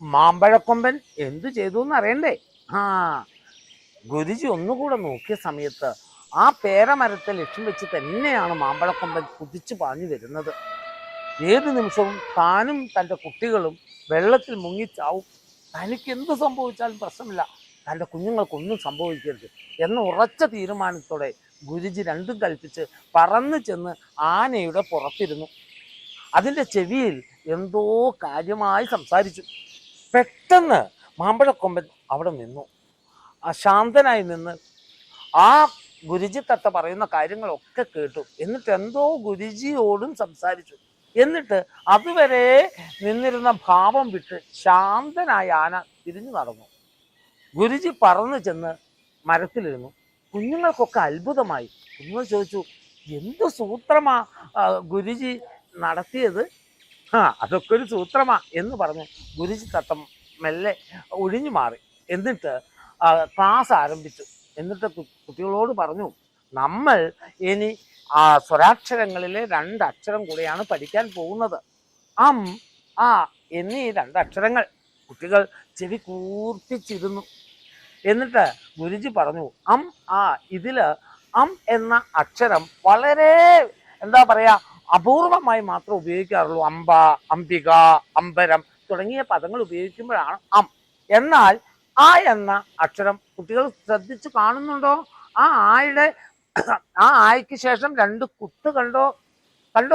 മാമ്പഴക്കൊമ്പൻ എന്തു ചെയ്തു എന്ന് അറിയണ്ടേ? ആ ഗുരുജി ഒന്നുകൂടെ നോക്കിയ സമയത്ത് ആ പേരമരത്തെ ലക്ഷ്യം വെച്ച് തന്നെയാണ് മാമ്പഴക്കൊമ്പൻ കുതിച്ചു പാഞ്ഞു വരുന്നത്. ഏതു നിമിഷവും താനും തൻ്റെ കുട്ടികളും വെള്ളത്തിൽ മുങ്ങിച്ചാവും. തനിക്ക് എന്ത് സംഭവിച്ചാലും പ്രശ്നമില്ല, തൻ്റെ കുഞ്ഞുങ്ങൾക്കൊന്നും സംഭവിക്കരുത് എന്ന ഉറച്ച തീരുമാനത്തോടെ ഗുരുജി രണ്ടും കൽപ്പിച്ച് പറന്നു ചെന്ന് ആനയുടെ പുറത്തിരുന്നു. അതിൻ്റെ ചെവിയിൽ എന്തോ കാര്യമായി സംസാരിച്ചു. പെട്ടെന്ന് മാമ്പഴക്കൊമ്പൻ അവിടെ നിന്നു. ശാന്തനായി നിന്ന് ആ ഗുരുജി തത്ത പറയുന്ന കാര്യങ്ങളൊക്കെ കേട്ടു. എന്നിട്ട് എന്തോ ഗുരുജിയോടും സംസാരിച്ചു. എന്നിട്ട് അതുവരെ നിന്നിരുന്ന ഭാവം വിട്ട് ശാന്തനായ ആന തിരിഞ്ഞു നടന്നു. ഗുരുജി പറന്നു ചെന്ന് മരത്തിലിരുന്നു. കുഞ്ഞുങ്ങൾക്കൊക്കെ അത്ഭുതമായി. കുഞ്ഞുങ്ങൾ ചോദിച്ചു, എന്ത് സൂത്രമാ ഗുരുജി നടത്തിയത്? അതൊക്കെ ഒരു സൂത്രമാ എന്ന് പറഞ്ഞു ഗുരുജി തത്തം മെല്ലെ ഒഴിഞ്ഞു മാറി. എന്നിട്ട് ക്ലാസ് ആരംഭിച്ചു. എന്നിട്ട് കുട്ടികളോട് പറഞ്ഞു, നമ്മൾ ഇനി സ്വരാക്ഷരങ്ങളിലെ 2 അക്ഷരം കൂടെയാണ് പഠിക്കാൻ പോകുന്നത്. അം ആ എന്നീ 2 അക്ഷരങ്ങൾ. കുട്ടികൾ ചെവി കൂർപ്പിച്ചിരുന്നു. എന്നിട്ട് ഗുരുജി പറഞ്ഞു, അം ആ ഇതില് അം എന്ന അക്ഷരം വളരെ എന്താ പറയാ അപൂർവമായി മാത്രം ഉപയോഗിക്കാറുള്ളൂ. അമ്പ, അംബിക, അമ്പരം തുടങ്ങിയ പദങ്ങൾ ഉപയോഗിക്കുമ്പോഴാണ് അം. എന്നാൽ ആ എന്ന അക്ഷരം കുട്ടികൾ ശ്രദ്ധിച്ചു കാണുന്നുണ്ടോ? ആ ആയ്ക്ക് ശേഷം 2 കുത്ത് കണ്ടോ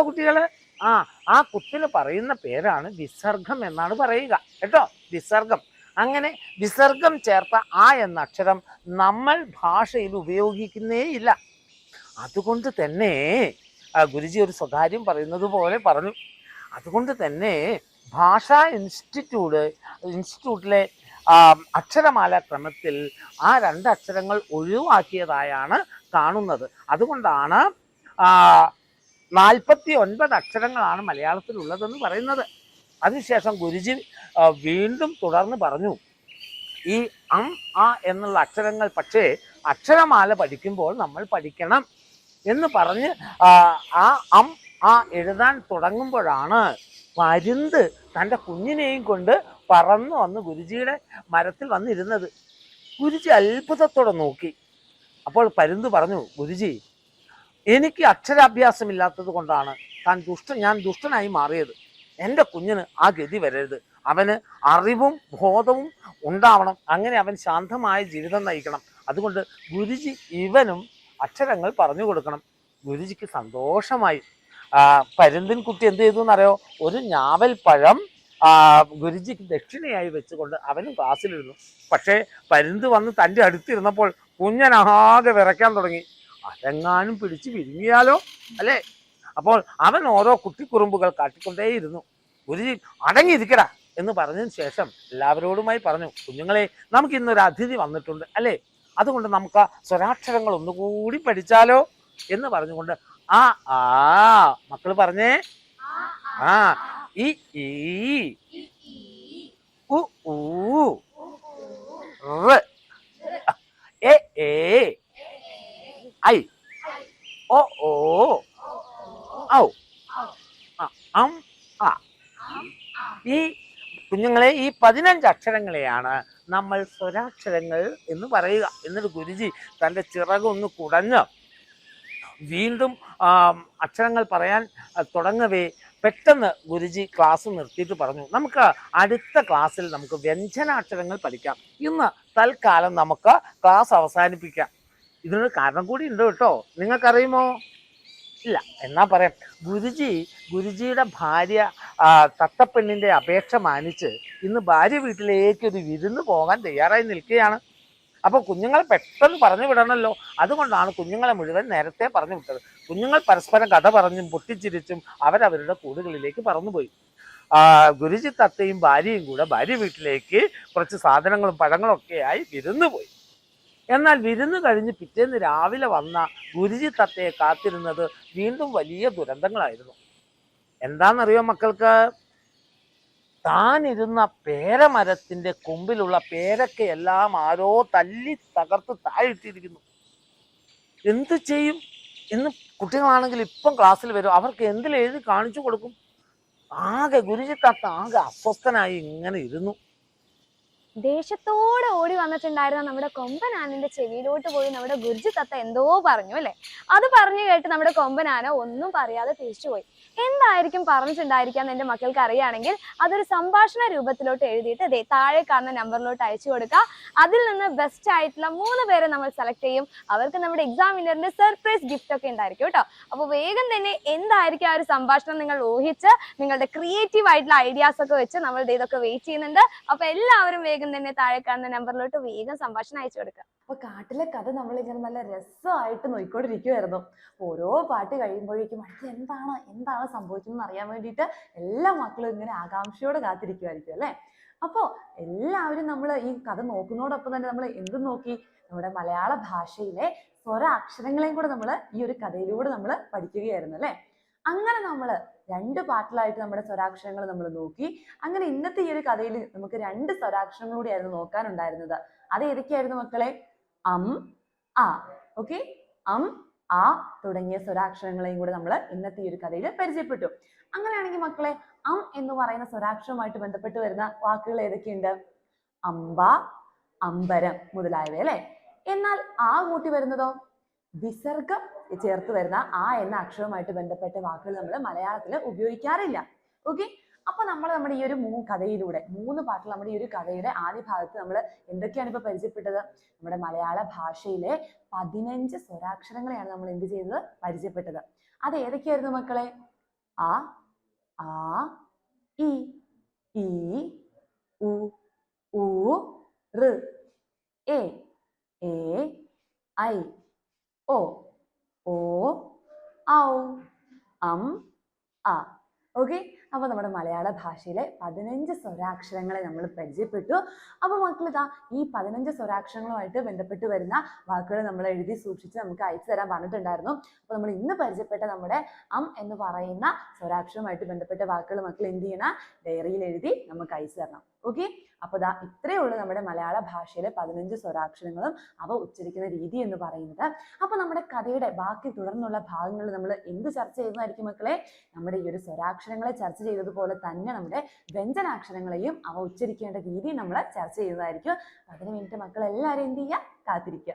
കുട്ടികള്? ആ കുത്തിന് പറയുന്ന പേരാണ് വിസർഗം എന്നാണ് പറയുക കേട്ടോ. വിസർഗം. അങ്ങനെ വിസർഗം ചേർത്ത ആ എന്ന അക്ഷരം നമ്മൾ ഭാഷയിൽ ഉപയോഗിക്കുന്നേ ഇല്ല. അതുകൊണ്ട് തന്നെ ഗുരുജി ഒരു സ്വകാര്യം പറയുന്നത് പോലെ പറഞ്ഞു. അതുകൊണ്ട് തന്നെ ഭാഷാ ഇൻസ്റ്റിറ്റ്യൂട്ടിലെ അക്ഷരമാല ക്രമത്തിൽ ആ 2 അക്ഷരങ്ങൾ ഒഴിവാക്കിയതായാണ് കാണുന്നത്. അതുകൊണ്ടാണ് 49 അക്ഷരങ്ങളാണ് മലയാളത്തിലുള്ളതെന്ന് പറയുന്നത്. അതിനുശേഷം ഗുരുജി വീണ്ടും തുടർന്ന് പറഞ്ഞു, ഈ അം ആ എന്നുള്ള അക്ഷരങ്ങൾ പക്ഷേ അക്ഷരമാല പഠിക്കുമ്പോൾ നമ്മൾ പഠിക്കണം എന്ന് പറഞ്ഞ് ആ അം ആ എഴുതാൻ തുടങ്ങുമ്പോഴാണ് പരുന്ത് തൻ്റെ കുഞ്ഞിനെയും കൊണ്ട് പറന്നു വന്ന് ഗുരുജിയുടെ മരത്തിൽ വന്നിരുന്നത്. ഗുരുജി അത്ഭുതത്തോടെ നോക്കി. അപ്പോൾ പരുന്ത് പറഞ്ഞു, ഗുരുജി, എനിക്ക് അക്ഷരാഭ്യാസം ഇല്ലാത്തത് കൊണ്ടാണ് ഞാൻ ദുഷ്ടനായി മാറിയത്. എൻ്റെ കുഞ്ഞിന് ആ ഗതി വരരുത്. അവന് അറിവും ബോധവും ഉണ്ടാവണം. അങ്ങനെ അവൻ ശാന്തമായ ജീവിതം നയിക്കണം. അതുകൊണ്ട് ഗുരുജി ഇവനും അക്ഷരങ്ങൾ പറഞ്ഞു കൊടുക്കണം. ഗുരുജിക്ക് സന്തോഷമായി. പരുന്തിൻ കുട്ടി എന്ത് ചെയ്തു എന്നറിയോ? ഒരു ഞാവൽ പഴം ഗുരുജിക്ക് ദക്ഷിണയായി വെച്ചുകൊണ്ട് അവനും ക്ലാസ്സിലിരുന്നു. പക്ഷേ പരുന്ത് വന്ന് തൻ്റെ അടുത്തിരുന്നപ്പോൾ കുഞ്ഞനാകെ വിറയ്ക്കാൻ തുടങ്ങി. അതെങ്ങാനും പിടിച്ച് വിഴുങ്ങിയാലോ അല്ലേ? അപ്പോൾ അവൻ ഓരോ കുട്ടിക്കുറുമ്പുകൾ കാട്ടിക്കൊണ്ടേയിരുന്നു. ഗുരുജി അടങ്ങിയിരിക്കടാ എന്ന് പറഞ്ഞതിന് ശേഷം എല്ലാവരോടുമായി പറഞ്ഞു, കുഞ്ഞുങ്ങളെ, നമുക്ക് ഇന്നൊരു അതിഥി വന്നിട്ടുണ്ട് അല്ലേ? അതുകൊണ്ട് നമുക്ക് സ്വരാക്ഷരങ്ങൾ ഒന്നുകൂടി പഠിച്ചാലോ എന്ന് പറഞ്ഞുകൊണ്ട് മക്കൾ പറഞ്ഞേ, ഇ ഈ ഉ ഊ ഋ എ ഏ ഐ ഒ ഓ ഔ അം ആ. ഈ കുഞ്ഞുങ്ങളെ, ഈ 15 അക്ഷരങ്ങളെയാണ് നമ്മൾ സ്വരാക്ഷരങ്ങൾ എന്ന് പറയുക. എന്നിട്ട് ഗുരുജി തൻ്റെ ചിറകൊന്ന് കുടഞ്ഞ് വീണ്ടും അക്ഷരങ്ങൾ പറയാൻ തുടങ്ങവേ പെട്ടെന്ന് ഗുരുജി ക്ലാസ് നിർത്തിയിട്ട് പറഞ്ഞു, നമുക്ക് അടുത്ത ക്ലാസ്സിൽ നമുക്ക് വ്യഞ്ജനാക്ഷരങ്ങൾ പഠിക്കാം. ഇന്ന് തൽക്കാലം നമുക്ക് ക്ലാസ് അവസാനിപ്പിക്കാം. ഇതിനൊരു കാരണം കൂടി ഉണ്ട് കേട്ടോ. നിങ്ങൾക്കറിയുമോ? ഇല്ല, എന്നാ പറയാം. ഗുരുജിയുടെ ഭാര്യ തത്തപ്പെണ്ണിൻ്റെ അപേക്ഷ മാനിച്ച് ഇന്ന് ഭാര്യ വീട്ടിലേക്ക് ഒരു വിരുന്ന് പോകാൻ തയ്യാറായി നിൽക്കുകയാണ്. അപ്പോൾ കുഞ്ഞുങ്ങളെ പെട്ടെന്ന് പറഞ്ഞു വിടണമല്ലോ. അതുകൊണ്ടാണ് കുഞ്ഞുങ്ങളെ മുഴുവൻ നേരത്തെ പറഞ്ഞു വിട്ടത്. കുഞ്ഞുങ്ങൾ പരസ്പരം കഥ പറഞ്ഞും പൊട്ടിച്ചിരിച്ചും അവരവരുടെ കൂടുകളിലേക്ക് പറന്നുപോയി. ഗുരുജി തത്തയും ഭാര്യയും കൂടെ ഭാര്യ വീട്ടിലേക്ക് കുറച്ച് സാധനങ്ങളും പഴങ്ങളും ഒക്കെയായി വിരുന്ന് പോയി. എന്നാൽ വിരുന്ന് കഴിഞ്ഞ് പിറ്റേന്ന് രാവിലെ വന്ന ഗുരുജി തത്തയെ കാത്തിരുന്നത് വീണ്ടും വലിയ ദുരന്തങ്ങളായിരുന്നു. എന്താണെന്നറിയോ മക്കൾക്ക്? താനിരുന്ന പേരമരത്തിൻ്റെ കൊമ്പിലുള്ള പേരക്കയെല്ലാം ആരോ തല്ലി തകർത്ത് താഴിട്ടിരിക്കുന്നു. എന്ത് ചെയ്യും? ഇന്ന് കുട്ടികളാണെങ്കിൽ ഇപ്പം ക്ലാസ്സിൽ വരും, അവർക്ക് എന്തിലെഴുതി കാണിച്ചു കൊടുക്കും? ഗുരുജി തത്ത ആകെ അസ്വസ്ഥനായി ഇങ്ങനെ ഇരുന്നു. ദേഷ്യത്തോടെ ഓടി വന്നിട്ടുണ്ടായിരുന്ന നമ്മുടെ കൊമ്പനാനന്റെ ചെവിയിലോട്ട് പോയി നമ്മുടെ ഗുരുജി തത്ത എന്തോ പറഞ്ഞു അല്ലെ. അത് പറഞ്ഞു കേട്ട് നമ്മുടെ കൊമ്പനാന ഒന്നും പറയാതെ തിരിച്ചുപോയി. എന്തായിരിക്കും പറഞ്ഞിട്ടുണ്ടായിരിക്കാന്ന് എന്റെ മക്കൾക്ക് അറിയുകയാണെങ്കിൽ അതൊരു സംഭാഷണ രൂപത്തിലോട്ട് എഴുതിയിട്ട് ദേ താഴെ കാണുന്ന നമ്പറിലോട്ട് അയച്ചു കൊടുക്കുക. അതിൽ നിന്ന് ബെസ്റ്റ് ആയിട്ടുള്ള 3 പേരെ നമ്മൾ സെലക്ട് ചെയ്യും. അവർക്ക് നമ്മുടെ എക്സാം വിന്നറിന്റെ സർപ്രൈസ് ഗിഫ്റ്റ് ഒക്കെ ഉണ്ടായിരിക്കും കേട്ടോ. അപ്പോൾ വേഗം തന്നെ എന്തായിരിക്കും ആ ഒരു സംഭാഷണം നിങ്ങൾ ഊഹിച്ച് നിങ്ങളുടെ ക്രിയേറ്റീവ് ആയിട്ടുള്ള ഐഡിയാസ് ഒക്കെ വെച്ച് നമ്മൾ ഇതൊക്കെ വെയിറ്റ് ചെയ്യുന്നുണ്ട്. അപ്പൊ എല്ലാവരും വേഗം തന്നെ താഴെ കാണുന്ന നമ്പറിലോട്ട് വേഗം സംഭാഷണം അയച്ചു കൊടുക്കുക. അപ്പൊ കാട്ടിലെ കഥ നമ്മൾ ഇങ്ങനെ നല്ല രസമായിട്ട് നോക്കിക്കൊണ്ടിരിക്കുവായിരുന്നു. ഓരോ പാട്ട് കഴിയുമ്പോഴേക്കും അടുത്ത് എന്താണ് സംഭവിക്കുന്നത് അറിയാൻ വേണ്ടിയിട്ട് എല്ലാ മക്കളും ഇങ്ങനെ ആകാംക്ഷയോടെ കാത്തിരിക്കുമായിരിക്കും അല്ലെ. അപ്പോ എല്ലാവരും നമ്മൾ ഈ കഥ നോക്കുന്നതോടൊപ്പം തന്നെ നമ്മൾ എന്ത് നോക്കി, നമ്മുടെ മലയാള ഭാഷയിലെ സ്വര അക്ഷരങ്ങളെയും കൂടെ നമ്മൾ ഈ ഒരു കഥയിലൂടെ നമ്മൾ പഠിക്കുകയായിരുന്നു അല്ലെ. അങ്ങനെ നമ്മൾ 2 പാർട്ടിലായിട്ട് നമ്മുടെ സ്വരാക്ഷരങ്ങൾ നമ്മൾ നോക്കി. അങ്ങനെ ഇന്നത്തെ ഈ ഒരു കഥയിൽ നമുക്ക് 2 സ്വരാക്ഷരങ്ങളൂടെയായിരുന്നു നോക്കാനുണ്ടായിരുന്നത്. അത് ഏതൊക്കെയായിരുന്നു മക്കളെ? അം, ആ. ഓക്കെ, അം, ആ തുടങ്ങിയ സ്വരാക്ഷരങ്ങളെയും കൂടെ നമ്മൾ ഇന്നത്തെ ഈ ഒരു കഥയിൽ പരിചയപ്പെട്ടു. അങ്ങനെയാണെങ്കിൽ മക്കളെ, അം എന്ന് പറയുന്ന സ്വരാക്ഷരവുമായിട്ട് ബന്ധപ്പെട്ട് വരുന്ന വാക്കുകൾ ഏതൊക്കെയുണ്ട്? അമ്പ, അമ്പരം മുതലായവ അല്ലെ. എന്നാൽ ആ കൂട്ടി വരുന്നതോ? വിസർഗം ചേർത്ത് വരുന്ന ആ എന്ന അക്ഷരവുമായിട്ട് ബന്ധപ്പെട്ട വാക്കുകൾ നമ്മൾ മലയാളത്തിൽ ഉപയോഗിക്കാറില്ല. ഓക്കെ, അപ്പൊ നമ്മൾ നമ്മുടെ ഈ ഒരു കഥയിലൂടെ 3 പാട്ടിൽ നമ്മുടെ ഈ ഒരു കഥയുടെ ആദ്യ ഭാഗത്ത് നമ്മൾ എന്തൊക്കെയാണ് ഇപ്പൊ പരിചയപ്പെട്ടത്? നമ്മുടെ മലയാള ഭാഷയിലെ 15 സ്വരാക്ഷരങ്ങളെയാണ് നമ്മൾ എന്ത് ചെയ്തത്? പരിചയപ്പെട്ടത്. അത് ഏതൊക്കെയായിരുന്നു മക്കളെ? ആ, ആ, ഇ, ഈ, ഉ, ഊ, ഋ, എ, ഐ, ഓ, ഓ, ഔ, അം, ആ. ഓക്കെ, അപ്പോൾ നമ്മുടെ മലയാള ഭാഷയിലെ 15 സ്വരാക്ഷരങ്ങളെ നമ്മൾ പരിചയപ്പെട്ടു. അപ്പോൾ മക്കൾ ഇതാ ഈ 15 സ്വരാക്ഷരങ്ങളുമായിട്ട് ബന്ധപ്പെട്ട് വരുന്ന വാക്കുകൾ നമ്മൾ എഴുതി സൂക്ഷിച്ച് നമുക്ക് അയച്ചു തരാൻ പറഞ്ഞിട്ടുണ്ടായിരുന്നു. അപ്പോൾ നമ്മൾ ഇന്ന് പരിചയപ്പെട്ട നമ്മുടെ അം എന്ന് പറയുന്ന സ്വരാക്ഷരവുമായിട്ട് ബന്ധപ്പെട്ട വാക്കുകൾ മക്കൾ എന്ത് ചെയ്യണം? ഡയറിയിൽ എഴുതി നമുക്ക് അയച്ചു തരണം. ഓക്കെ, അപ്പോൾ ദാ ഇത്രയേ ഉള്ളൂ നമ്മുടെ മലയാള ഭാഷയിലെ 15 സ്വരാക്ഷരങ്ങളും അവ ഉച്ചരിക്കുന്ന രീതി എന്ന് പറയുന്നത്. അപ്പോൾ നമ്മുടെ കഥയുടെ ബാക്കി തുടർന്നുള്ള ഭാഗങ്ങളിൽ നമ്മൾ എന്ത് ചർച്ച ചെയ്യുന്നതായിരിക്കും മക്കളെ? നമ്മുടെ ഈ ഒരു സ്വരാക്ഷരങ്ങളെ ചർച്ച ചെയ്തതുപോലെ തന്നെ നമ്മുടെ വ്യഞ്ജനാക്ഷരങ്ങളെയും അവ ഉച്ചരിക്കേണ്ട രീതി നമ്മൾ ചർച്ച ചെയ്യുന്നതായിരിക്കും. അതിനു വേണ്ടിയിട്ട് മക്കൾ എല്ലാവരും എന്ത് ചെയ്യുക? കാത്തിരിക്കുക.